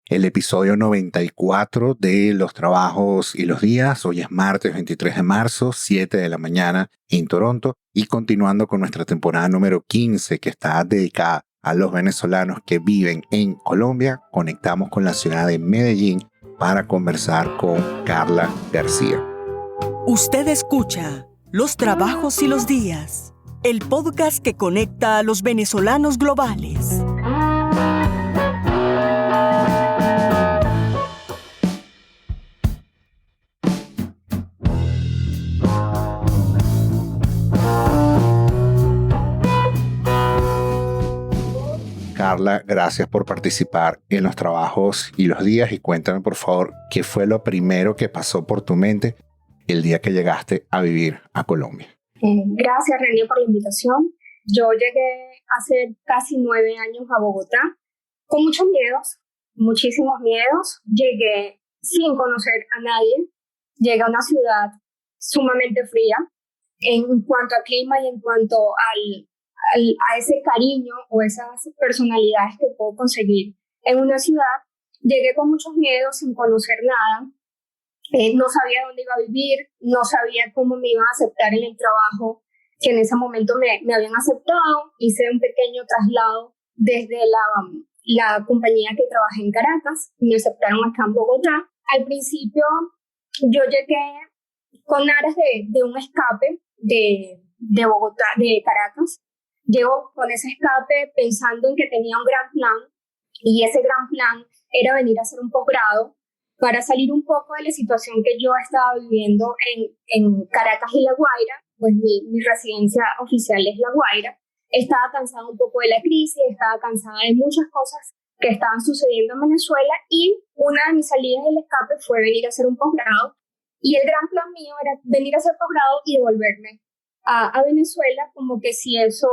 el episodio 94 de Los Trabajos y los Días. Hoy es martes 23 de marzo, 7 de la mañana en Toronto, y continuando con nuestra temporada número 15 que está dedicada a los venezolanos que viven en Colombia, conectamos con la ciudad de Medellín para conversar con Carla García. Usted escucha Los Trabajos y los Días, el podcast que conecta a los venezolanos globales. Carla, gracias por participar en Los Trabajos y los Días, y cuéntame por favor qué fue lo primero que pasó por tu mente el día que llegaste a vivir a Colombia. Gracias, René, por la invitación. Yo llegué hace casi 9 años a Bogotá con muchos miedos, muchísimos miedos. Llegué sin conocer a nadie. Llegué a una ciudad sumamente fría en cuanto a clima y en cuanto a ese cariño o esas personalidades que puedo conseguir en una ciudad. Llegué con muchos miedos, sin conocer nada. No sabía dónde iba a vivir, no sabía cómo me iban a aceptar en el trabajo que en ese momento me habían aceptado. Hice un pequeño traslado desde la compañía que trabajé en Caracas y me aceptaron acá en Bogotá. Al principio yo llegué con aras de un escape de Bogotá, de Caracas. Llego con ese escape pensando en que tenía un gran plan, y ese gran plan era venir a hacer un posgrado para salir un poco de la situación que yo estaba viviendo en Caracas y La Guaira. Pues mi residencia oficial es La Guaira. Estaba cansada un poco de la crisis, estaba cansada de muchas cosas que estaban sucediendo en Venezuela, y una de mis salidas del escape fue venir a hacer un posgrado, y el gran plan mío era venir a hacer posgrado y devolverme a Venezuela, como que si eso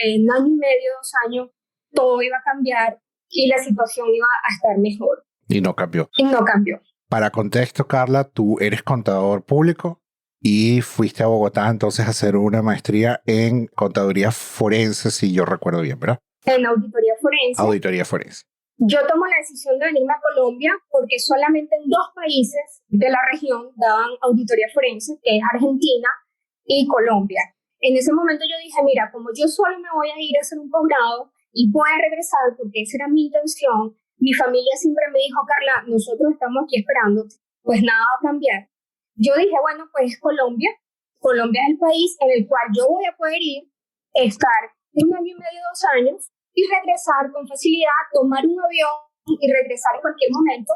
en 1 año y medio, 2 años, todo iba a cambiar y la situación iba a estar mejor. Y no cambió. Y no cambió. Para contexto, Carla, tú eres contador público y fuiste a Bogotá entonces a hacer una maestría en contaduría forense, si yo recuerdo bien, ¿verdad? En auditoría forense. Auditoría forense. Yo tomo la decisión de venirme a Colombia porque solamente en 2 países de la región daban auditoría forense, que es Argentina y Colombia. En ese momento yo dije, mira, como yo solo me voy a ir a hacer un posgrado y voy a regresar porque esa era mi intención, mi familia siempre me dijo, Carla, nosotros estamos aquí esperando, pues nada va a cambiar. Yo dije, bueno, pues Colombia. Colombia es el país en el cual yo voy a poder ir, estar 1 año y medio, 2 años, y regresar con facilidad, tomar un avión y regresar en cualquier momento.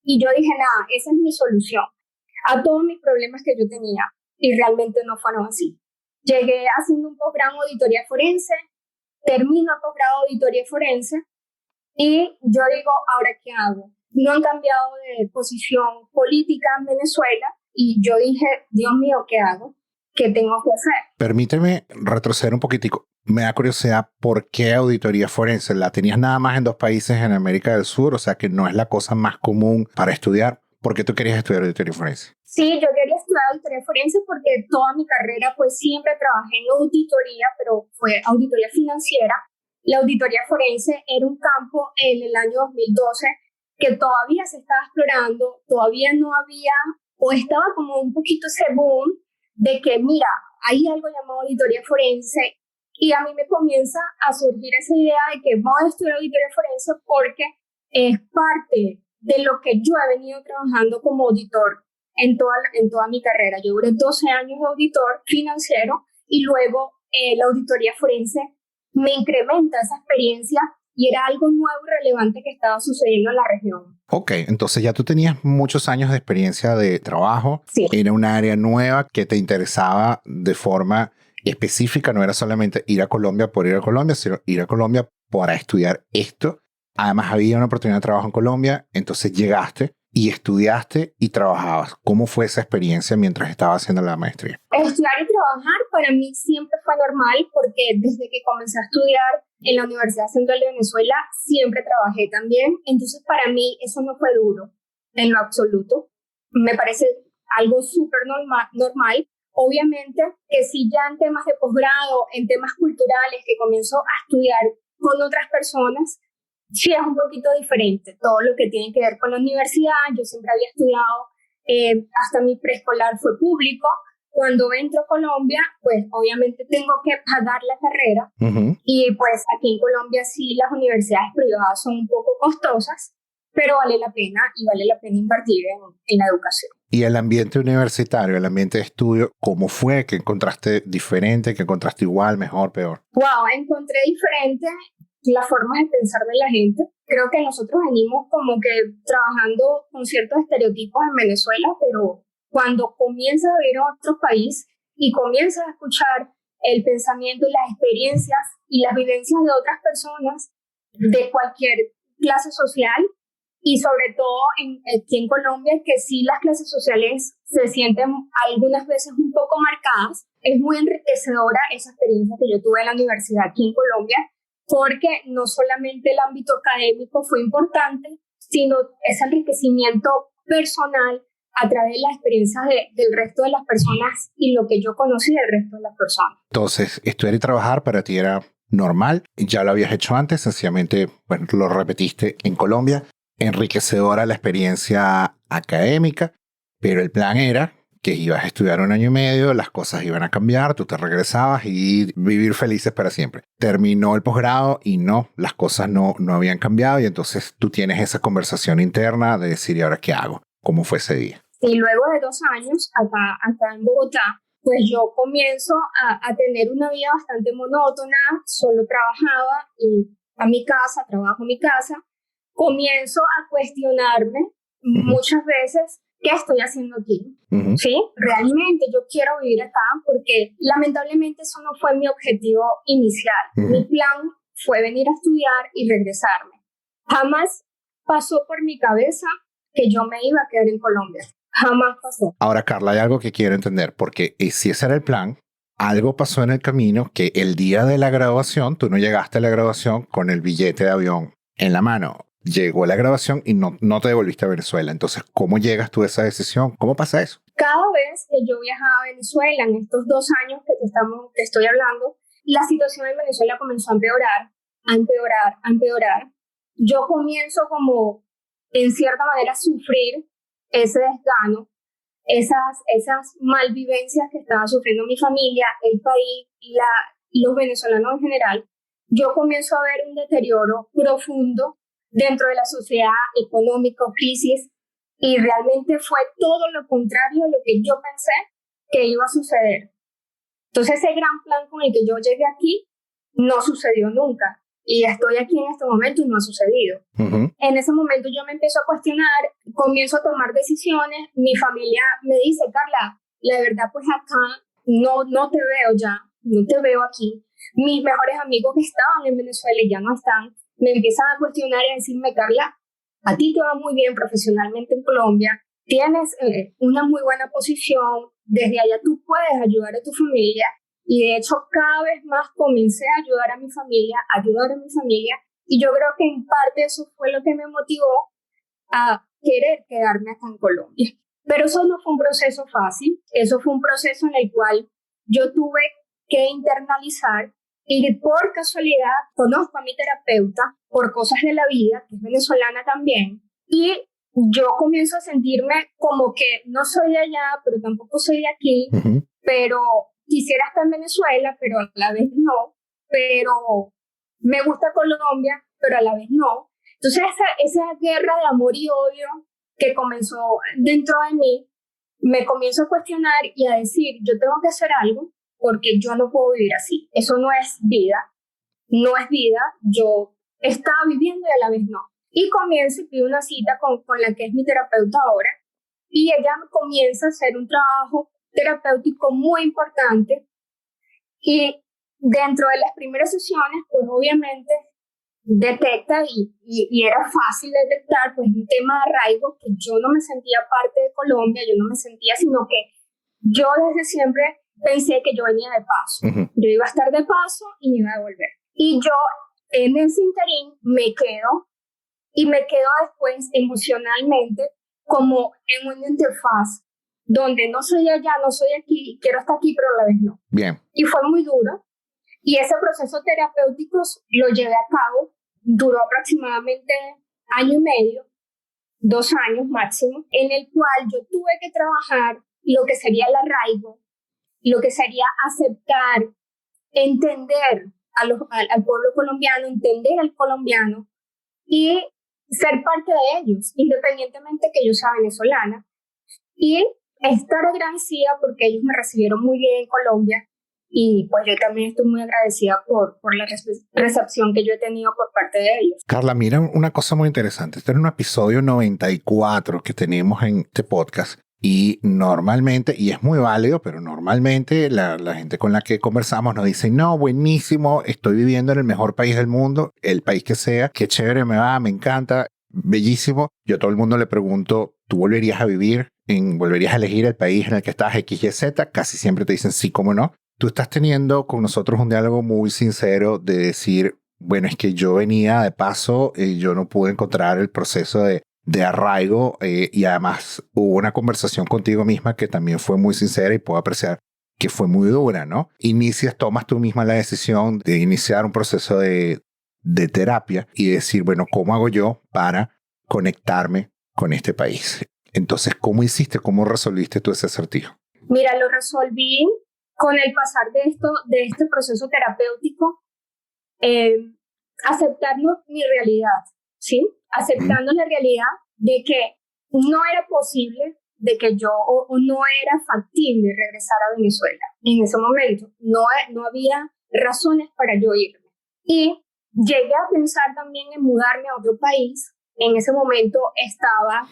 Y yo dije, nada, esa es mi solución a todos mis problemas que yo tenía. Y realmente no fueron así. Llegué haciendo un posgrado en auditoría forense, termino el posgrado de auditoría forense, y yo digo, ¿ahora qué hago? No han cambiado de posición política en Venezuela, y yo dije, Dios mío, ¿qué hago? ¿Qué tengo que hacer? Permíteme retroceder un poquitico. Me da curiosidad, ¿por qué auditoría forense? ¿La tenías nada más en 2 países en América del Sur? O sea, que no es la cosa más común para estudiar. ¿Por qué tú querías estudiar auditoría forense? Sí, yo quería estudiar auditoría forense porque toda mi carrera pues siempre trabajé en auditoría, pero fue auditoría financiera. La auditoría forense era un campo en el año 2012 que todavía se estaba explorando, todavía no había, o estaba como un poquito ese boom de que, mira, hay algo llamado auditoría forense, y a mí me comienza a surgir esa idea de que voy a estudiar auditoría forense porque es parte de lo que yo he venido trabajando como auditor en toda mi carrera. Yo duré 12 años de auditor financiero, y luego la auditoría forense me incrementa esa experiencia, y era algo nuevo y relevante que estaba sucediendo en la región. Ok, entonces ya tú tenías muchos años de experiencia de trabajo. Sí. Era un área nueva que te interesaba de forma específica. No era solamente ir a Colombia por ir a Colombia, sino ir a Colombia para estudiar esto. Además, había una oportunidad de trabajo en Colombia, entonces llegaste y estudiaste y trabajabas. ¿Cómo fue esa experiencia mientras estabas haciendo la maestría? Estudiar y trabajar para mí siempre fue normal, porque desde que comencé a estudiar en la Universidad Central de Venezuela siempre trabajé también. Entonces para mí eso no fue duro en lo absoluto. Me parece algo súper normal. Obviamente que sí, ya en temas de posgrado, en temas culturales que comienzo a estudiar con otras personas, sí es un poquito diferente. Todo lo que tiene que ver con la universidad, yo siempre había estudiado, hasta mi preescolar fue público. Cuando entro a Colombia, pues obviamente tengo que pagar la carrera. Y pues aquí en Colombia sí las universidades privadas son un poco costosas, pero vale la pena y vale la pena invertir en la educación. Y el ambiente universitario, el ambiente de estudio, ¿cómo fue? ¿Qué encontraste diferente? ¿Qué encontraste igual, mejor, peor? Wow, encontré diferente las formas de pensar de la gente. Creo que nosotros venimos como que trabajando con ciertos estereotipos en Venezuela, pero cuando comienzas a vivir en otro país y comienzas a escuchar el pensamiento y las experiencias y las vivencias de otras personas de cualquier clase social, y sobre todo aquí en Colombia, que sí las clases sociales se sienten algunas veces un poco marcadas, es muy enriquecedora esa experiencia que yo tuve en la universidad aquí en Colombia, porque no solamente el ámbito académico fue importante, sino ese enriquecimiento personal a través de las experiencias del resto de las personas y lo que yo conocí del resto de las personas. Entonces, estudiar y trabajar para ti era normal, ya lo habías hecho antes, sencillamente, bueno, lo repetiste en Colombia, enriquecedora la experiencia académica, pero el plan era que ibas a estudiar 1 año y medio, las cosas iban a cambiar, tú te regresabas y vivir felices para siempre. Terminó el posgrado y no, las cosas no habían cambiado y entonces tú tienes esa conversación interna de decir, ¿y ahora qué hago? ¿Cómo fue ese día? Y luego de 2 años acá en Bogotá, pues yo comienzo a tener una vida bastante monótona, solo trabajaba y a mi casa, trabajo en mi casa, comienzo a cuestionarme muchas veces qué estoy haciendo aquí. ¿Sí? Realmente yo quiero vivir acá porque lamentablemente eso no fue mi objetivo inicial. Mi plan fue venir a estudiar y regresarme. Jamás pasó por mi cabeza que yo me iba a quedar en Colombia. Jamás pasó. Ahora, Carla, hay algo que quiero entender, porque si ese era el plan, algo pasó en el camino que el día de la graduación, tú no llegaste a la graduación con el billete de avión en la mano. Llegó la graduación y no te devolviste a Venezuela. Entonces, ¿cómo llegas tú a esa decisión? ¿Cómo pasa eso? Cada vez que yo viajaba a Venezuela, en estos 2 años que te estoy hablando, la situación en Venezuela comenzó a empeorar, a empeorar, a empeorar. Yo comienzo como, en cierta manera, a sufrir ese desgano, esas malvivencias que estaba sufriendo mi familia, el país, los venezolanos en general. Yo comienzo a ver un deterioro profundo dentro de la sociedad, económica, crisis, y realmente fue todo lo contrario a lo que yo pensé que iba a suceder. Entonces ese gran plan con el que yo llegué aquí no sucedió nunca. Y estoy aquí en este momento y no ha sucedido. En ese momento yo me empiezo a cuestionar, comienzo a tomar decisiones. Mi familia me dice, Carla, la verdad pues acá no te veo ya, no te veo aquí. Mis mejores amigos que estaban en Venezuela y ya no están, me empiezan a cuestionar y a decirme, Carla, a ti te va muy bien profesionalmente en Colombia, tienes una muy buena posición, desde allá tú puedes ayudar a tu familia. Y de hecho cada vez más comencé a ayudar a mi familia, y yo creo que en parte eso fue lo que me motivó a querer quedarme acá en Colombia. Pero eso no fue un proceso fácil, eso fue un proceso en el cual yo tuve que internalizar, y por casualidad conozco a mi terapeuta por cosas de la vida, que es venezolana también, y yo comienzo a sentirme como que no soy de allá, pero tampoco soy de aquí, pero quisiera estar en Venezuela, pero a la vez no, pero me gusta Colombia, pero a la vez no. Entonces esa guerra de amor y odio que comenzó dentro de mí, me comienzo a cuestionar y a decir, yo tengo que hacer algo porque yo no puedo vivir así. Eso no es vida, yo estaba viviendo y a la vez no. Y comienzo y pido una cita con la que es mi terapeuta ahora, y ella comienza a hacer un trabajo terapéutico muy importante, y dentro de las primeras sesiones pues obviamente detecta y era fácil detectar pues un tema de arraigo, que yo no me sentía parte de Colombia, yo no me sentía, sino que yo desde siempre pensé que yo venía de paso, yo iba a estar de paso y me iba a devolver, y yo en ese interín me quedo después emocionalmente como en una interfaz donde no soy allá, no soy aquí, quiero estar aquí, pero a la vez no. Bien. Y fue muy duro. Y ese proceso terapéutico lo llevé a cabo duró aproximadamente año y medio, 2 años máximo, en el cual yo tuve que trabajar lo que sería el arraigo, lo que sería aceptar, entender al pueblo colombiano, entender al colombiano y ser parte de ellos, independientemente que yo sea venezolana. Y estar agradecida porque ellos me recibieron muy bien en Colombia y pues yo también estoy muy agradecida por la recepción que yo he tenido por parte de ellos. Carla, mira una cosa muy interesante. Este era un episodio 94 que tenemos en este podcast y normalmente, y es muy válido, pero normalmente la gente con la que conversamos nos dice, no, buenísimo, estoy viviendo en el mejor país del mundo, el país que sea, qué chévere me va, me encanta, bellísimo. Yo a todo el mundo le pregunto, ¿tú volverías a vivir, volverías a elegir el país en el que estás X, Y, Z? Casi siempre te dicen sí, cómo no. Tú estás teniendo con nosotros un diálogo muy sincero de decir, bueno, es que yo venía de paso, yo no pude encontrar el proceso de arraigo y además hubo una conversación contigo misma que también fue muy sincera y puedo apreciar que fue muy dura, ¿no? Tomas tú misma la decisión de iniciar un proceso de terapia y decir, bueno, ¿cómo hago yo para conectarme con este país? Entonces, ¿cómo hiciste? ¿Cómo resolviste tú ese acertijo? Mira, lo resolví con el pasar de este proceso terapéutico, aceptando mi realidad, ¿sí? Aceptando la realidad de que no era posible, de que yo o no era factible regresar a Venezuela. En ese momento no había razones para yo irme. Y llegué a pensar también en mudarme a otro país. En ese momento estaba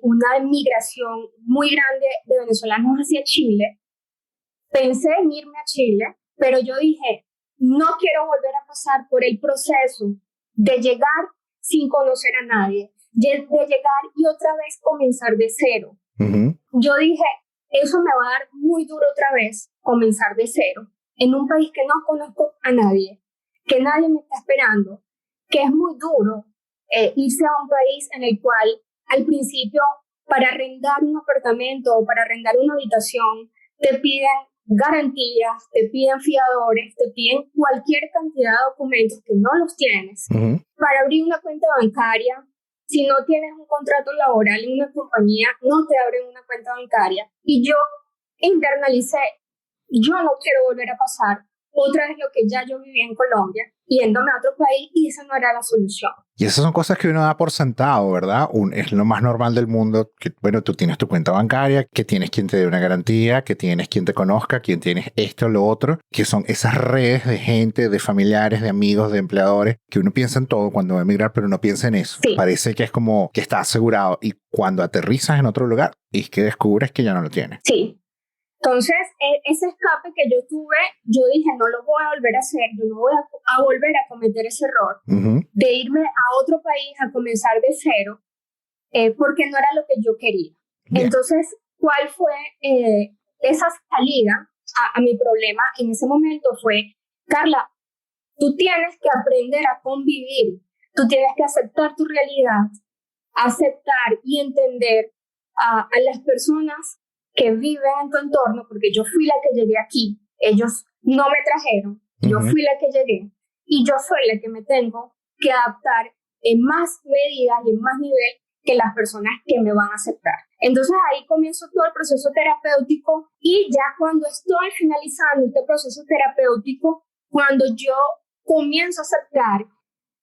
una migración muy grande de venezolanos hacia Chile. Pensé en irme a Chile, pero yo dije, no quiero volver a pasar por el proceso de llegar sin conocer a nadie, de llegar y otra vez comenzar de cero. Yo dije, eso me va a dar muy duro otra vez, comenzar de cero, en un país que no conozco a nadie, que nadie me está esperando, que es muy duro irse a un país en el cual al principio para arrendar un apartamento o para arrendar una habitación te piden garantías, te piden fiadores, te piden cualquier cantidad de documentos que no los tienes. Para abrir una cuenta bancaria, si no tienes un contrato laboral en una compañía, no te abren una cuenta bancaria. Y yo internalicé, yo no quiero volver a pasar otra vez lo que ya yo viví en Colombia, yéndome a otro país, y esa no era la solución. Y esas son cosas que uno da por sentado, ¿verdad? Es lo más normal del mundo, que bueno, tú tienes tu cuenta bancaria, que tienes quien te dé una garantía, que tienes quien te conozca, quien tienes esto o lo otro, que son esas redes de gente, de familiares, de amigos, de empleadores, que uno piensa en todo cuando va a emigrar, pero no piensa en eso. Sí. Parece que es como que está asegurado, y cuando aterrizas en otro lugar, es que descubres que ya no lo tienes. Sí. Entonces, ese escape que yo tuve, yo dije, no lo voy a volver a hacer, yo no voy a volver a cometer ese error de irme a otro país a comenzar de cero, porque no era lo que yo quería. Bien. Entonces, ¿cuál fue esa salida a mi problema en ese momento? Fue, Carla, tú tienes que aprender a convivir, tú tienes que aceptar tu realidad, aceptar y entender a las personas que viven en tu entorno, porque yo fui la que llegué aquí, ellos no me trajeron, yo fui la que llegué y yo soy la que me tengo que adaptar en más medidas y en más nivel que las personas que me van a aceptar. Entonces ahí comienzo todo el proceso terapéutico y ya cuando estoy finalizando este proceso terapéutico, cuando yo comienzo a aceptar,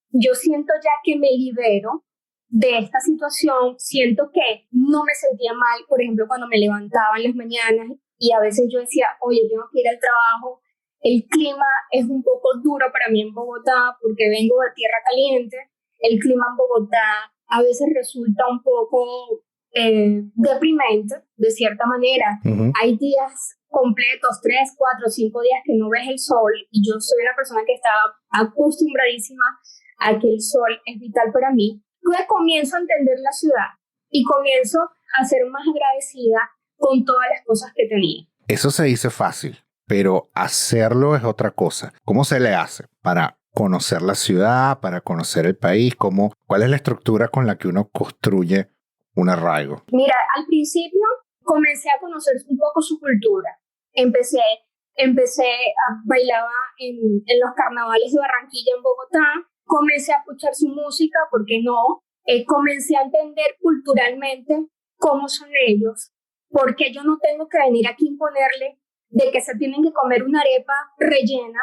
yo siento ya que me libero de esta situación, siento que no me sentía mal, por ejemplo, cuando me levantaba en las mañanas y a veces yo decía, oye, tengo que ir al trabajo, el clima es un poco duro para mí en Bogotá porque vengo de tierra caliente, el clima en Bogotá a veces resulta un poco deprimente, de cierta manera. Hay días completos, 3, 4, 5 días que no ves el sol y yo soy una persona que está acostumbradísima a que el sol es vital para mí. Pues comienzo a entender la ciudad y comienzo a ser más agradecida con todas las cosas que tenía. Eso se dice fácil, pero hacerlo es otra cosa. ¿Cómo se le hace para conocer la ciudad, para conocer el país? ¿Cuál es la estructura con la que uno construye un arraigo? Mira, al principio comencé a conocer un poco su cultura. Empecé bailaba en los carnavales de Barranquilla en Bogotá, comencé a escuchar su música, ¿por qué no? Comencé a entender culturalmente cómo son ellos, porque yo no tengo que venir aquí a imponerle de que se tienen que comer una arepa rellena.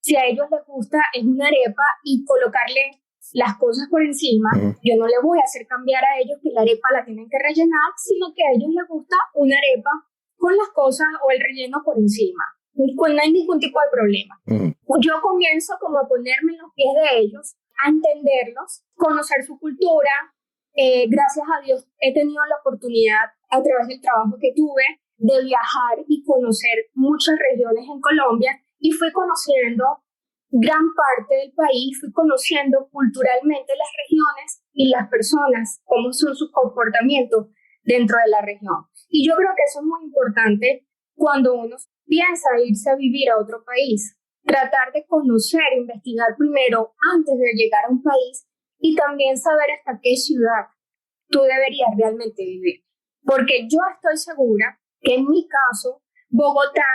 Si a ellos les gusta es una arepa y colocarle las cosas por encima, yo no le voy a hacer cambiar a ellos que la arepa la tienen que rellenar, sino que a ellos les gusta una arepa con las cosas o el relleno por encima. Pues no hay ningún tipo de problema. Yo comienzo como a ponerme en los pies de ellos, a entenderlos, conocer su cultura. Gracias a Dios he tenido la oportunidad, a través del trabajo que tuve, de viajar y conocer muchas regiones en Colombia, y fui conociendo gran parte del país, fui conociendo culturalmente las regiones y las personas, cómo son sus comportamientos dentro de la región. Y yo creo que eso es muy importante cuando uno piensa irse a vivir a otro país, tratar de conocer, investigar primero antes de llegar a un país, y también saber hasta qué ciudad tú deberías realmente vivir. Porque yo estoy segura que en mi caso, Bogotá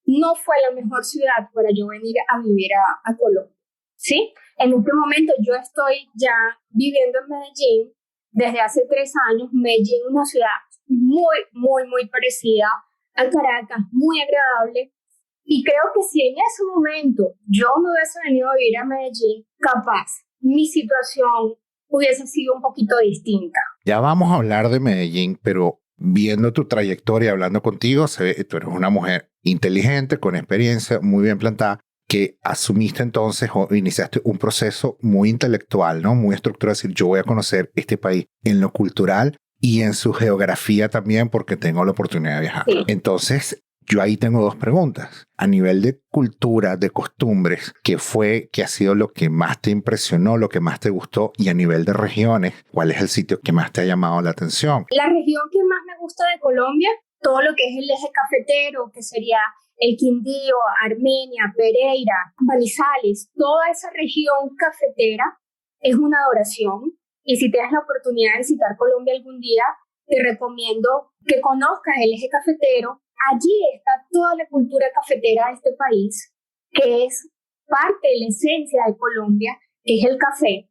no fue la mejor ciudad para yo venir a vivir a Colombia, ¿sí? En este momento yo estoy ya viviendo en Medellín desde hace 3 años. Medellín es una ciudad muy, muy, muy parecida a Caracas, muy agradable. Y creo que si en ese momento yo me hubiese venido a vivir a Medellín, capaz mi situación hubiese sido un poquito distinta. Ya vamos a hablar de Medellín, pero viendo tu trayectoria, hablando contigo, se ve, tú eres una mujer inteligente, con experiencia, muy bien plantada, que asumiste entonces o iniciaste un proceso muy intelectual, ¿no? Muy estructurado, es decir, yo voy a conocer este país en lo cultural y en su geografía también, porque tengo la oportunidad de viajar. Sí. Entonces, yo ahí tengo 2 preguntas. A nivel de cultura, de costumbres, ¿qué ha sido lo que más te impresionó, lo que más te gustó? Y a nivel de regiones, ¿cuál es el sitio que más te ha llamado la atención? La región que más me gusta de Colombia, todo lo que es el eje cafetero, que sería el Quindío, Armenia, Pereira, Manizales, toda esa región cafetera es una adoración. Y si tienes la oportunidad de visitar Colombia algún día, te recomiendo que conozcas el eje cafetero. Allí está toda la cultura cafetera de este país, que es parte de la esencia de Colombia, que es el café.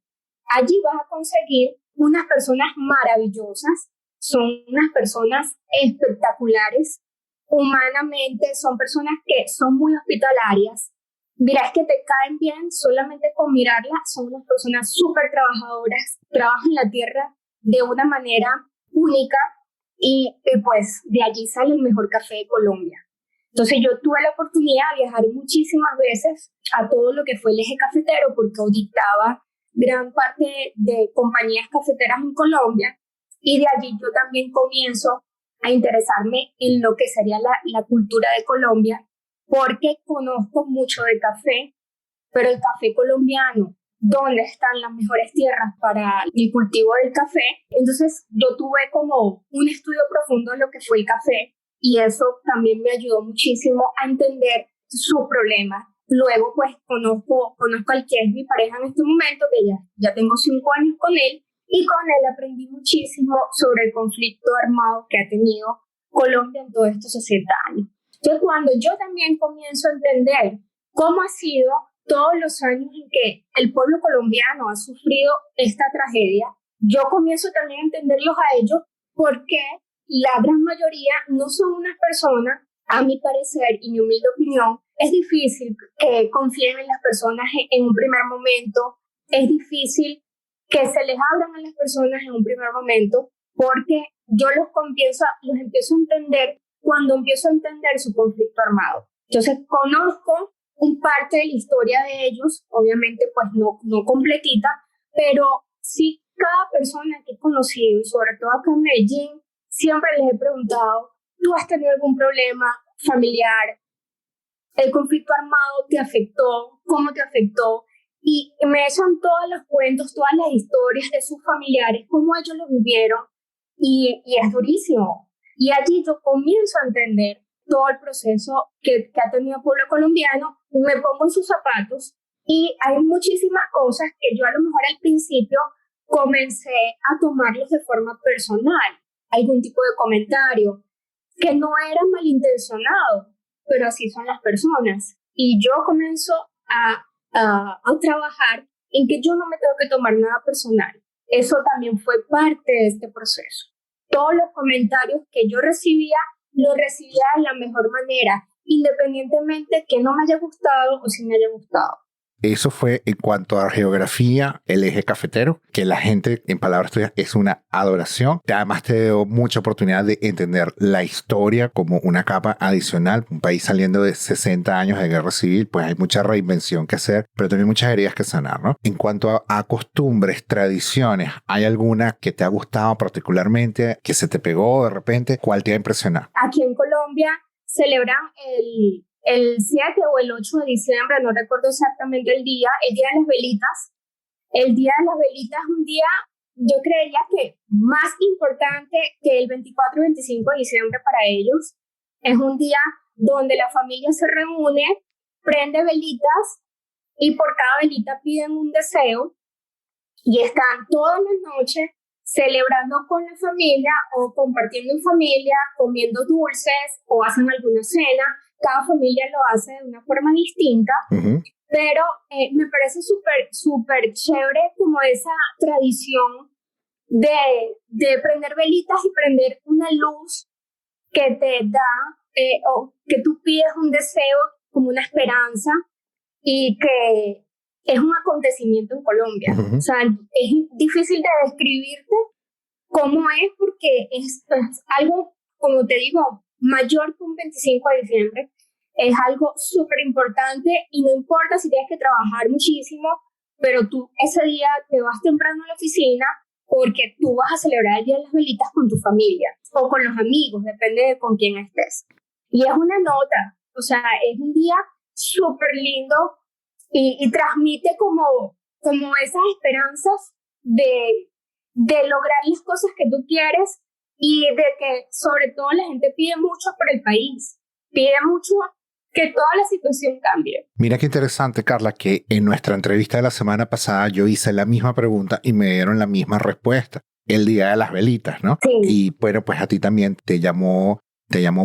Allí vas a conseguir unas personas maravillosas, son unas personas espectaculares, humanamente son personas que son muy hospitalarias. Verás que te caen bien solamente con mirarlas, son unas personas súper trabajadoras, trabajan la tierra de una manera única. Y pues de allí sale el mejor café de Colombia. Entonces yo tuve la oportunidad de viajar muchísimas veces a todo lo que fue el eje cafetero, porque auditaba gran parte de compañías cafeteras en Colombia, y de allí yo también comienzo a interesarme en lo que sería la cultura de Colombia, porque conozco mucho de café, pero el café colombiano, dónde están las mejores tierras para el cultivo del café. Entonces yo tuve como un estudio profundo en lo que fue el café, y eso también me ayudó muchísimo a entender sus problemas. Luego pues conozco al que es mi pareja en este momento, que ya tengo 5 años con él, y con él aprendí muchísimo sobre el conflicto armado que ha tenido Colombia en todos estos 60 años. Entonces cuando yo también comienzo a entender cómo ha sido todos los años en que el pueblo colombiano ha sufrido esta tragedia, yo comienzo también a entenderlos a ellos, porque la gran mayoría no son unas personas, a mi parecer y mi humilde opinión, es difícil que confíen en las personas en un primer momento, es difícil que se les abran a las personas en un primer momento, porque yo los empiezo a entender cuando empiezo a entender su conflicto armado. Entonces conozco un parte de la historia de ellos, obviamente pues no completita, pero sí cada persona que he conocido, y sobre todo acá en Medellín, siempre les he preguntado, ¿tú has tenido algún problema familiar? ¿El conflicto armado te afectó? ¿Cómo te afectó? Y me echan todos los cuentos, todas las historias de sus familiares, cómo ellos lo vivieron, y es durísimo. Y allí yo comienzo a entender todo el proceso que ha tenido el pueblo colombiano, me pongo en sus zapatos, y hay muchísimas cosas que yo a lo mejor al principio comencé a tomarlos de forma personal, algún tipo de comentario que no era malintencionado, pero así son las personas. Y yo comienzo a trabajar en que yo no me tengo que tomar nada personal. Eso también fue parte de este proceso. Todos los comentarios que yo recibía, los recibía de la mejor manera, independientemente que no me haya gustado o si me haya gustado. Eso fue en cuanto a geografía, el eje cafetero, que la gente, en palabras tuyas, es una adoración. Además te dio mucha oportunidad de entender la historia como una capa adicional. Un país saliendo de 60 años de guerra civil, pues hay mucha reinvención que hacer, pero también muchas heridas que sanar, ¿no? En cuanto a costumbres, tradiciones, ¿hay alguna que te ha gustado particularmente, que se te pegó de repente? ¿Cuál te ha impresionado? Aquí en Colombia celebran el 7 o el 8 de diciembre, no recuerdo exactamente el Día de las Velitas. El Día de las Velitas es un día, yo creería que más importante que el 24 y 25 de diciembre para ellos. Es un día donde la familia se reúne, prende velitas y por cada velita piden un deseo y están todas las noches celebrando con la familia o compartiendo en familia, comiendo dulces o hacen alguna cena. Cada familia lo hace de una forma distinta, pero me parece súper chévere como esa tradición de prender velitas y prender una luz que te da, o que tú pides un deseo como una esperanza y que es un acontecimiento en Colombia. O sea, es difícil de describirte cómo es porque es algo, como te digo, mayor que un 25 de diciembre. Es algo súper importante y no importa si tienes que trabajar muchísimo, pero tú ese día te vas temprano a la oficina porque tú vas a celebrar el Día de las Velitas con tu familia o con los amigos, depende de con quién estés. Y es una nota, o sea, es un día súper lindo y transmite como esas esperanzas de lograr las cosas que tú quieres y de que sobre todo la gente pide mucho por el país, pide mucho que toda la situación cambie. Mira qué interesante, Carla, que en nuestra entrevista de la semana pasada yo hice la misma pregunta y me dieron la misma respuesta. El Día de las Velitas, ¿no? Sí. Y bueno, pues a ti también te llamó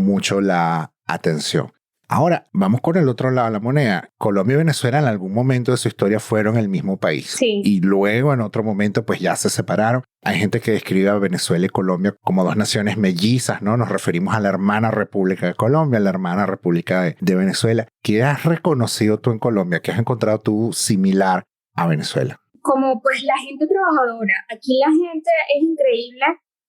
mucho la atención. Ahora, vamos con el otro lado de la moneda. Colombia y Venezuela en algún momento de su historia fueron el mismo país. Sí. Y luego en otro momento pues ya se separaron. Hay gente que describe a Venezuela y Colombia como dos naciones mellizas, ¿no? Nos referimos a la hermana República de Colombia, a la hermana República de Venezuela. ¿Qué has reconocido tú en Colombia? ¿Qué has encontrado tú similar a Venezuela? Como pues la gente trabajadora. Aquí la gente es increíble.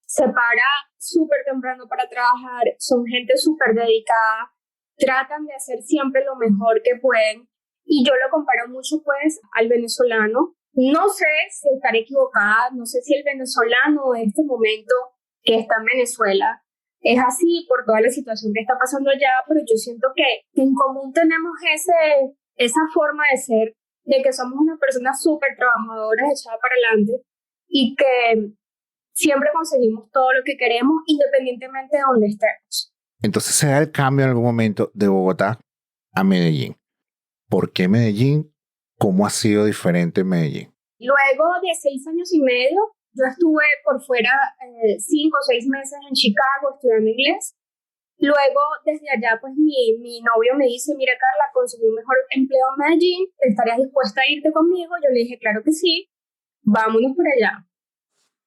Se para súper temprano para trabajar. Son gente súper dedicada. Tratan de hacer siempre lo mejor que pueden y yo lo comparo mucho pues al venezolano. No sé si estaré equivocada, no sé si el venezolano en este momento que está en Venezuela es así por toda la situación que está pasando allá, pero yo siento que en común tenemos esa forma de ser, de que somos una persona súper trabajadora, echada para adelante y que siempre conseguimos todo lo que queremos independientemente de donde estemos. Entonces se da el cambio en algún momento de Bogotá a Medellín. ¿Por qué Medellín? ¿Cómo ha sido diferente Medellín? Luego de 6 años y medio, yo estuve por fuera 5 o 6 meses en Chicago estudiando inglés. Luego, desde allá, pues mi novio me dice, mira Carla, conseguí un mejor empleo en Medellín, ¿estarías dispuesta a irte conmigo? Yo le dije, claro que sí, vámonos por allá.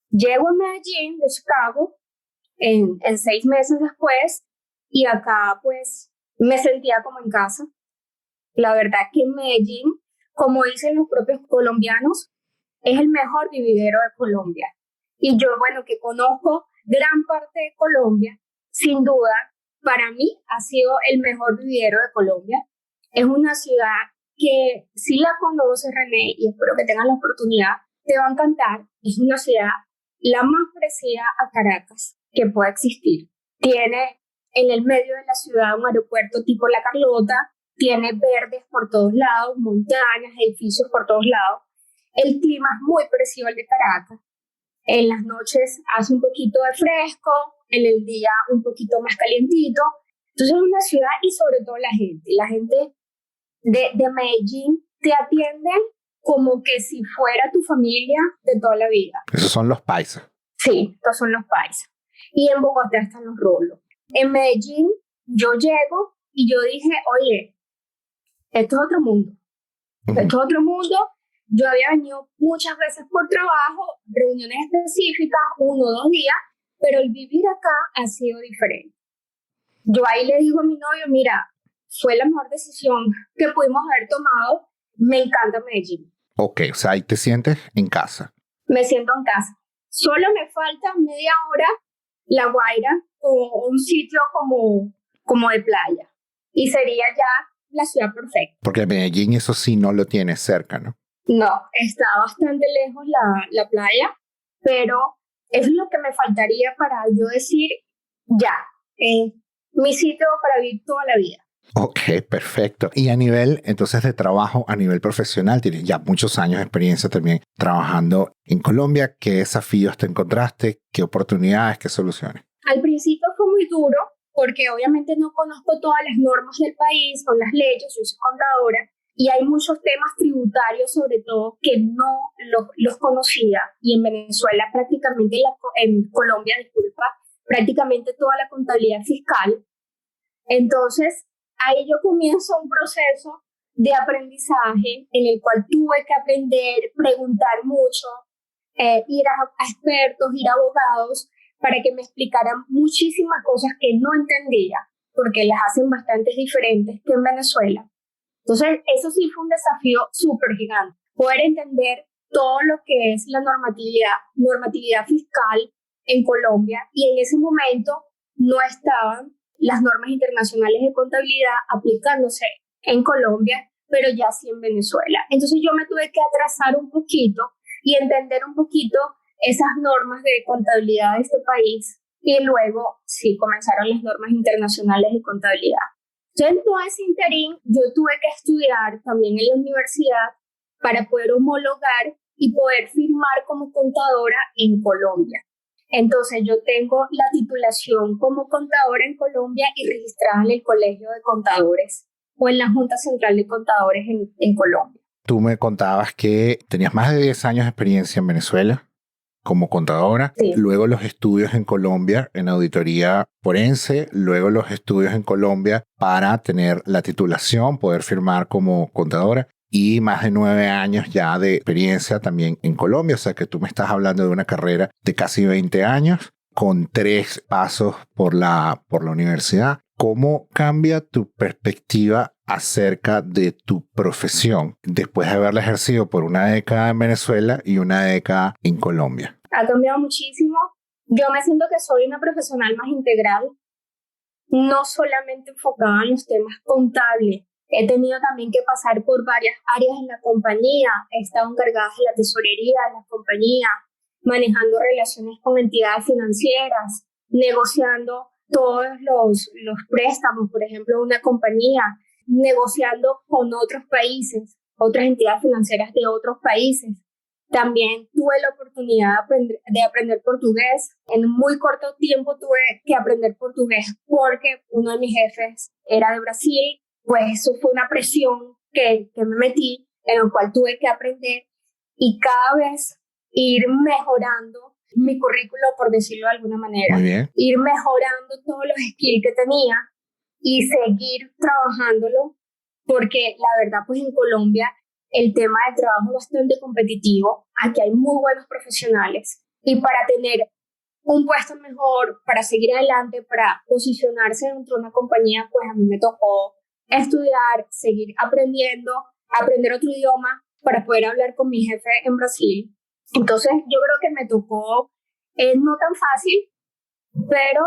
Llego a Medellín de Chicago en 6 meses después y acá pues me sentía como en casa. La verdad que Medellín, como dicen los propios colombianos, es el mejor vividero de Colombia. Y yo, bueno, que conozco gran parte de Colombia, sin duda, para mí ha sido el mejor vividero de Colombia. Es una ciudad que si la conoces, René, y espero que tengas la oportunidad, te va a encantar. Es una ciudad la más parecida a Caracas que pueda existir. Tiene en el medio de la ciudad un aeropuerto tipo La Carlota, tiene verdes por todos lados, montañas, edificios por todos lados. El clima es muy parecido al de Caracas. En las noches hace un poquito de fresco, en el día un poquito más calientito. Entonces es una ciudad y sobre todo la gente de Medellín te atiende como que si fuera tu familia de toda la vida. Esos son los paisas. Sí, estos son los paisas. Y en Bogotá están los rolos. En Medellín yo llego y yo dije, oye, esto es otro mundo. Esto es otro mundo. Yo había venido muchas veces por trabajo, reuniones específicas, 1 o 2 días, pero el vivir acá ha sido diferente. Yo ahí le digo a mi novio, mira, fue la mejor decisión que pudimos haber tomado. Me encanta Medellín. Ok, o sea, ahí te sientes en casa. Me siento en casa. Solo me falta media hora La Guaira o un sitio como de playa. Y sería ya la ciudad perfecta. Porque Medellín, eso sí, no lo tienes cerca, ¿no? No, está bastante lejos la playa, pero es lo que me faltaría para yo decir, ya, mi sitio para vivir toda la vida. Ok, perfecto. Y a nivel, entonces, de trabajo, a nivel profesional, tienes ya muchos años de experiencia también trabajando en Colombia. ¿Qué desafíos te encontraste? ¿Qué oportunidades? ¿Qué soluciones? Al principio fue muy duro porque obviamente no conozco todas las normas del país o las leyes, yo soy contadora, y hay muchos temas tributarios sobre todo que no los conocía, y en Venezuela prácticamente, en Colombia, disculpa, prácticamente toda la contabilidad fiscal. Entonces, ahí yo comienzo un proceso de aprendizaje en el cual tuve que aprender, preguntar mucho, ir a expertos, ir a abogados, para que me explicaran muchísimas cosas que no entendía, porque las hacen bastante diferentes que en Venezuela. Entonces, eso sí fue un desafío súper gigante, poder entender todo lo que es la normatividad fiscal en Colombia, y en ese momento no estaban las normas internacionales de contabilidad aplicándose en Colombia, pero ya sí en Venezuela. Entonces yo me tuve que atrasar un poquito y entender un poquito esas normas de contabilidad de este país, y luego sí comenzaron las normas internacionales de contabilidad. Entonces, en todo ese interín, yo tuve que estudiar también en la universidad para poder homologar y poder firmar como contadora en Colombia. Entonces, yo tengo la titulación como contadora en Colombia y registrada en el Colegio de Contadores o en la Junta Central de Contadores en Colombia. Tú me contabas que tenías más de 10 años de experiencia en Venezuela como contadora, Sí. luego los estudios en Colombia en auditoría forense, luego los estudios en Colombia para tener la titulación, poder firmar como contadora, y más de 9 años ya de experiencia también en Colombia. O sea que tú me estás hablando de una carrera de casi 20 años con 3 pasos por la universidad. ¿Cómo cambia tu perspectiva acerca de tu profesión después de haberla ejercido por una década en Venezuela y una década en Colombia? Ha cambiado muchísimo. Yo me siento que soy una profesional más integral, no solamente enfocada en los temas contables. He tenido también que pasar por varias áreas en la compañía. He estado encargada de la tesorería de la compañía, manejando relaciones con entidades financieras, negociando todos los préstamos, por ejemplo, de una compañía, negociando con otros países, otras entidades financieras de otros países. También tuve la oportunidad de aprender portugués. En muy corto tiempo tuve que aprender portugués porque uno de mis jefes era de Brasil. Pues eso fue una presión que me metí, en la cual tuve que aprender y cada vez ir mejorando mi currículo, por decirlo de alguna manera. Muy bien. Ir mejorando todos los skills que tenía y seguir trabajándolo, porque la verdad, pues en Colombia el tema del trabajo es bastante competitivo. Aquí hay muy buenos profesionales, y para tener un puesto mejor, para seguir adelante, para posicionarse dentro de una compañía, pues a mí me tocó estudiar, seguir aprendiendo, aprender otro idioma para poder hablar con mi jefe en Brasil. Entonces yo creo que me tocó, no tan fácil, pero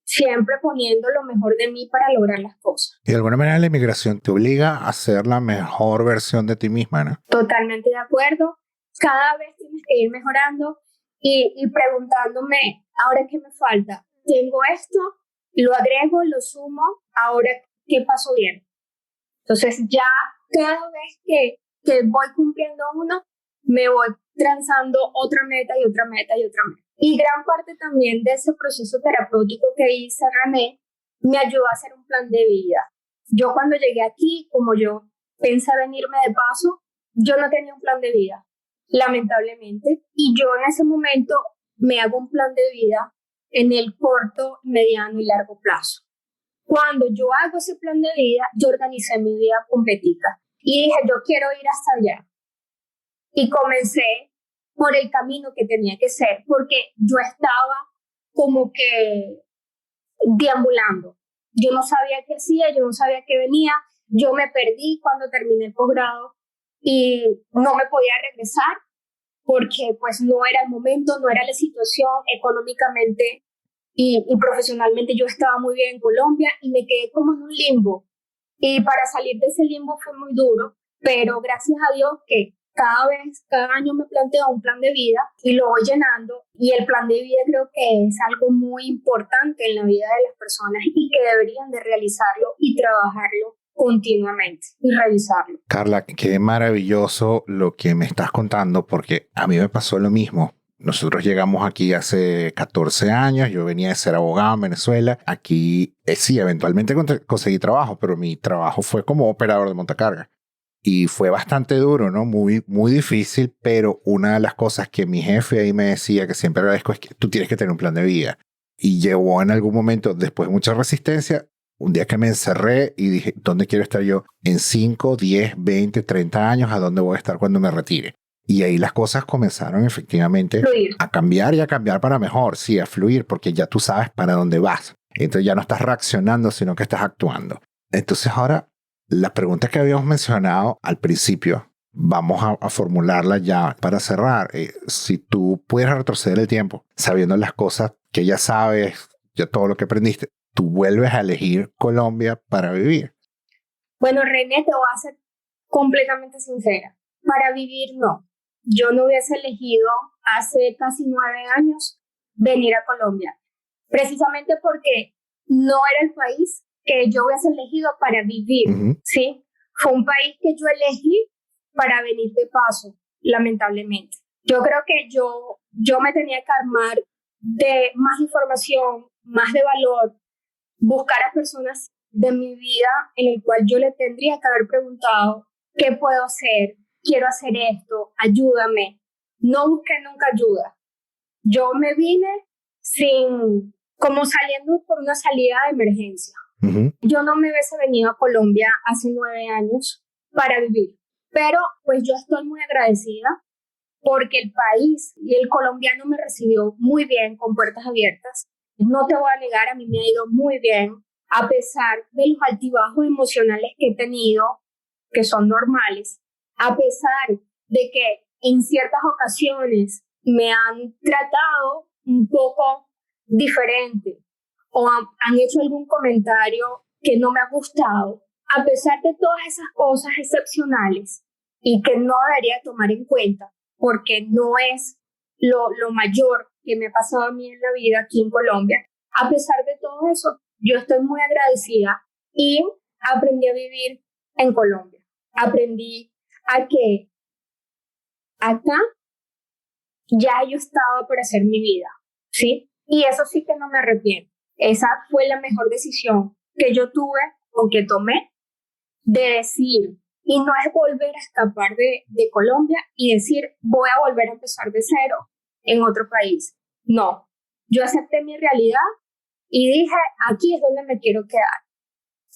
siempre poniendo lo mejor de mí para lograr las cosas. Y de alguna manera la inmigración te obliga a ser la mejor versión de ti misma, ¿no? Totalmente de acuerdo. Cada vez tienes que ir mejorando y preguntándome, ¿ahora qué me falta? Tengo esto, lo agrego, lo sumo, ahora ¿qué pasó bien? Entonces ya cada vez que voy cumpliendo uno, me voy trazando otra meta y otra meta y otra meta. Y gran parte también de ese proceso terapéutico que hice, René, me ayudó a hacer un plan de vida. Yo cuando llegué aquí, como yo pensé venirme de paso, yo no tenía un plan de vida, lamentablemente. Y yo en ese momento me hago un plan de vida en el corto, mediano y largo plazo. Cuando yo hago ese plan de vida, yo organicé mi vida completica y dije, yo quiero ir hasta allá. Y comencé por el camino que tenía que ser, porque yo estaba como que deambulando. Yo no sabía qué hacía, yo no sabía qué venía, yo me perdí cuando terminé el posgrado y no me podía regresar porque pues no era el momento, no era la situación económicamente y profesionalmente. Yo estaba muy bien en Colombia y me quedé como en un limbo. Y para salir de ese limbo fue muy duro, pero gracias a Dios que cada año me planteo un plan de vida y lo voy llenando. Y el plan de vida creo que es algo muy importante en la vida de las personas y que deberían de realizarlo y trabajarlo continuamente y revisarlo. Carla, qué maravilloso lo que me estás contando, porque a mí me pasó lo mismo. Nosotros llegamos aquí hace 14 años, yo venía de ser abogado en Venezuela. Aquí sí, eventualmente conseguí trabajo, pero mi trabajo fue como operador de montacarga. Y fue bastante duro, ¿no? Muy, muy difícil, pero una de las cosas que mi jefe ahí me decía, que siempre agradezco, es que tú tienes que tener un plan de vida. Y llegó en algún momento, después de mucha resistencia, un día que me encerré y dije, ¿dónde quiero estar yo en 5, 10, 20, 30 años? ¿A dónde voy a estar cuando me retire? Y ahí las cosas comenzaron efectivamente Fluir. a cambiar y a cambiar para mejor, sí, a fluir, porque ya tú sabes para dónde vas. Entonces ya no estás reaccionando, sino que estás actuando. Entonces ahora, la pregunta que habíamos mencionado al principio, vamos a formularla ya para cerrar. Si tú pudieras retroceder el tiempo, sabiendo las cosas que ya sabes, ya todo lo que aprendiste, ¿tú vuelves a elegir Colombia para vivir? Bueno, René, te voy a ser completamente sincera. Para vivir, no. Yo no hubiese elegido hace casi 9 años venir a Colombia, precisamente porque no era el país que yo hubiese elegido para vivir, ¿sí? Fue un país que yo elegí para venir de paso, lamentablemente. Yo creo que yo me tenía que armar de más información, más de valor, buscar a personas de mi vida en el cual yo le tendría que haber preguntado, ¿qué puedo hacer? Quiero hacer esto, ayúdame. No busqué nunca ayuda. Yo me vine como saliendo por una salida de emergencia. Yo no me hubiese venido a Colombia hace 9 años para vivir, pero pues yo estoy muy agradecida porque el país y el colombiano me recibió muy bien, con puertas abiertas. No te voy a negar, a mí me ha ido muy bien, a pesar de los altibajos emocionales que he tenido, que son normales, a pesar de que en ciertas ocasiones me han tratado un poco diferente o han hecho algún comentario que no me ha gustado, a pesar de todas esas cosas excepcionales y que no debería tomar en cuenta, porque no es lo mayor que me ha pasado a mí en la vida aquí en Colombia. A pesar de todo eso, yo estoy muy agradecida y aprendí a vivir en Colombia. Aprendí a que acá ya yo estaba por hacer mi vida, ¿sí? Y eso sí que no me arrepiento. Esa fue la mejor decisión que yo tuve o que tomé, de decir, y no es volver a escapar de Colombia y decir, voy a volver a empezar de cero en otro país. No, yo acepté mi realidad y dije, aquí es donde me quiero quedar.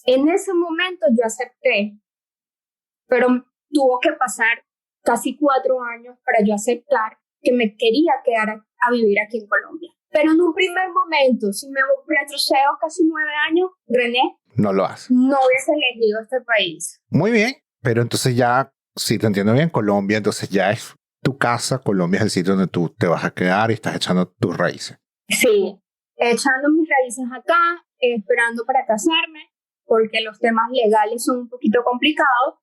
En ese momento yo acepté, pero tuvo que pasar casi 4 años para yo aceptar que me quería quedar a vivir aquí en Colombia. Pero en un primer momento, si me retrocedo casi 9 años, René, no lo hace. No hubiese elegido este país. Muy bien, pero entonces ya, si te entiendo bien, Colombia, entonces ya es tu casa, Colombia es el sitio donde tú te vas a quedar y estás echando tus raíces. Sí, echando mis raíces acá, esperando para casarme, porque los temas legales son un poquito complicados,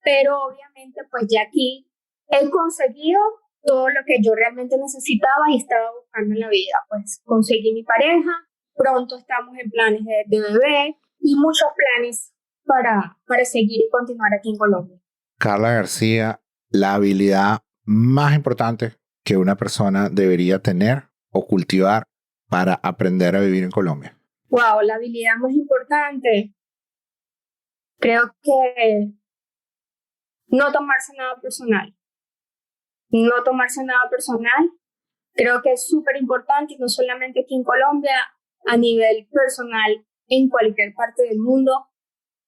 pero obviamente pues ya aquí he conseguido todo lo que yo realmente necesitaba y estaba buscando en la vida. Pues conseguí mi pareja, pronto estamos en planes de bebé y muchos planes para seguir y continuar aquí en Colombia. Carla García, la habilidad más importante que una persona debería tener o cultivar para aprender a vivir en Colombia. Wow, la habilidad más importante. Creo que no tomarse nada personal. No tomarse nada personal. Creo que es súper importante, no solamente aquí en Colombia, a nivel personal, en cualquier parte del mundo,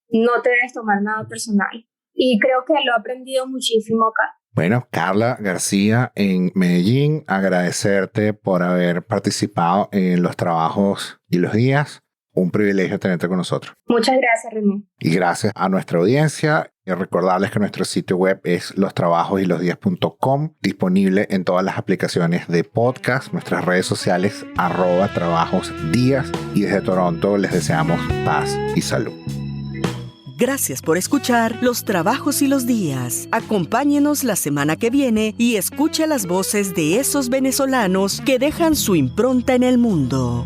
no te debes tomar nada personal. Y creo que lo he aprendido muchísimo acá. Bueno, Carla García en Medellín, agradecerte por haber participado en los trabajos y los días. Un privilegio tenerte con nosotros. Muchas gracias, René. Y gracias a nuestra audiencia. Y recordarles que nuestro sitio web es lostrabajosyLosDías.com, disponible en todas las aplicaciones de podcast, nuestras redes sociales, @trabajosdías. Y desde Toronto les deseamos paz y salud. Gracias por escuchar Los Trabajos y los Días. Acompáñenos la semana que viene y escuche las voces de esos venezolanos que dejan su impronta en el mundo.